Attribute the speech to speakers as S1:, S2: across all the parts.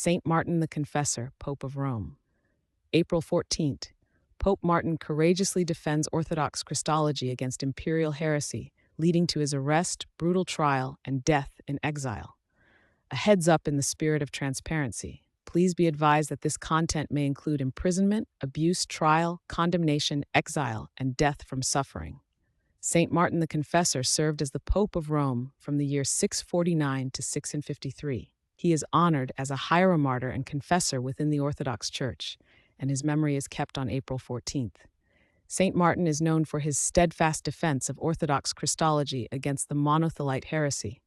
S1: Saint Martin the Confessor, Pope of Rome. April 14th, Pope Martin courageously defends Orthodox Christology against imperial heresy, leading to his arrest, brutal trial, and death in exile. A heads up in the spirit of transparency. Please be advised that this content may include imprisonment, abuse, trial, condemnation, exile, and death from suffering. Saint Martin the Confessor served as the Pope of Rome from the year 649 to 653. He is honored as a hieromartyr and confessor within the Orthodox Church, and his memory is kept on April 14th. Saint Martin is known for his steadfast defense of Orthodox Christology against the monothelite heresy.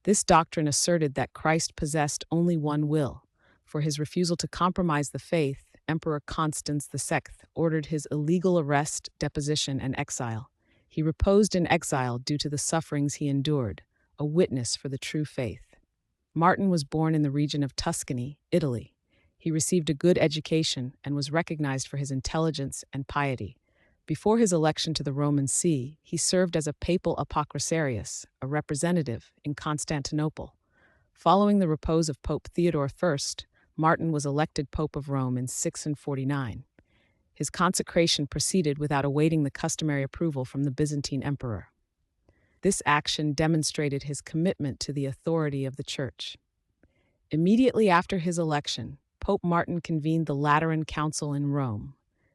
S1: This doctrine asserted that Christ possessed only one will. For his refusal to compromise the faith, Emperor Constans II ordered his illegal arrest, deposition, and exile. He reposed in exile due to the sufferings he endured, a witness for the true faith. Martin was born in the region of Tuscany, Italy. He received a good education and was recognized for his intelligence and piety. Before his election to the Roman See, he served as a papal apocricarius, a representative, in Constantinople. Following the repose of Pope Theodore I, Martin was elected Pope of Rome in 649. His consecration proceeded without awaiting the customary approval from the Byzantine emperor. This action demonstrated his commitment to the authority of the Church. Immediately after his election, Pope Martin convened the Lateran Council in Rome.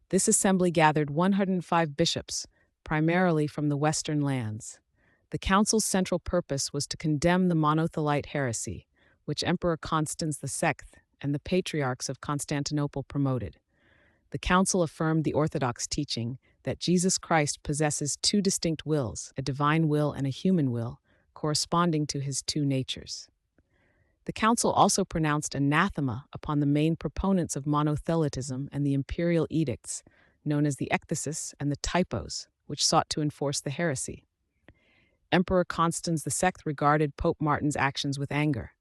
S1: This assembly gathered 105 bishops, primarily from the Western lands. The council's central purpose was to condemn the monothelite heresy, which Emperor Constans II and the patriarchs of Constantinople promoted. The council affirmed the Orthodox teaching that Jesus Christ possesses two distinct wills, a divine will and a human will, corresponding to his two natures. The council also pronounced anathema upon the main proponents of monothelitism and the imperial edicts, known as the ekthesis and the typos, which sought to enforce the heresy. Emperor Constans II regarded Pope Martin's actions with anger.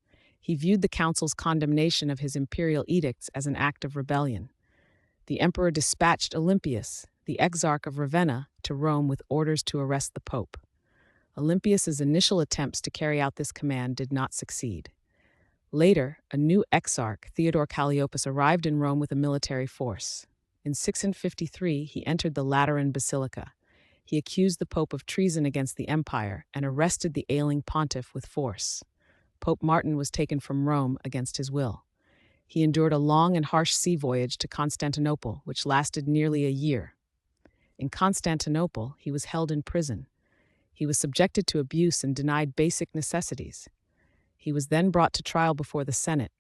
S1: He viewed the council's condemnation of his imperial edicts as an act of rebellion. The emperor dispatched Olympius, the exarch of Ravenna, to Rome with orders to arrest the pope. Olympius's initial attempts to carry out this command did not succeed. Later, a new exarch, Theodore Calliopas, arrived in Rome with a military force. In 653, he entered the Lateran Basilica. He accused the pope of treason against the empire and arrested the ailing pontiff with force. Pope Martin was taken from Rome against his will. He endured a long and harsh sea voyage to Constantinople, which lasted nearly a year. In Constantinople, he was held in prison. He was subjected to abuse and denied basic necessities. He was then brought to trial before the Senate.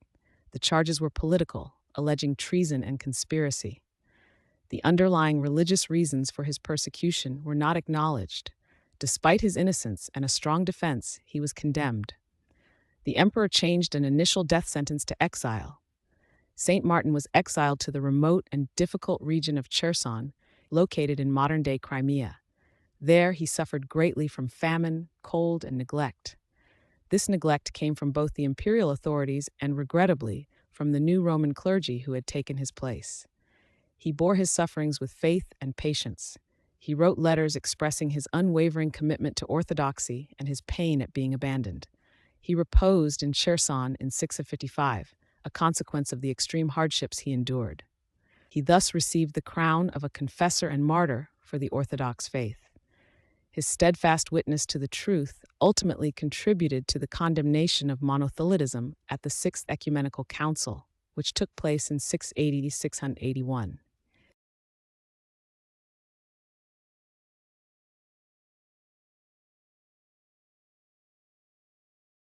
S1: The charges were political, alleging treason and conspiracy. The underlying religious reasons for his persecution were not acknowledged. Despite his innocence and a strong defense, he was condemned. The emperor changed an initial death sentence to exile. Saint Martin was exiled to the remote and difficult region of Cherson, located in modern-day Crimea. There, he suffered greatly from famine, cold, and neglect. This neglect came from both the imperial authorities and, regrettably, from the new Roman clergy who had taken his place. He bore his sufferings with faith and patience. He wrote letters expressing his unwavering commitment to orthodoxy and his pain at being abandoned. He reposed in Cherson in 655, a consequence of the extreme hardships he endured. He thus received the crown of a confessor and martyr for the Orthodox faith. His steadfast witness to the truth ultimately contributed to the condemnation of monothelitism at the Sixth Ecumenical Council, which took place in 680-681.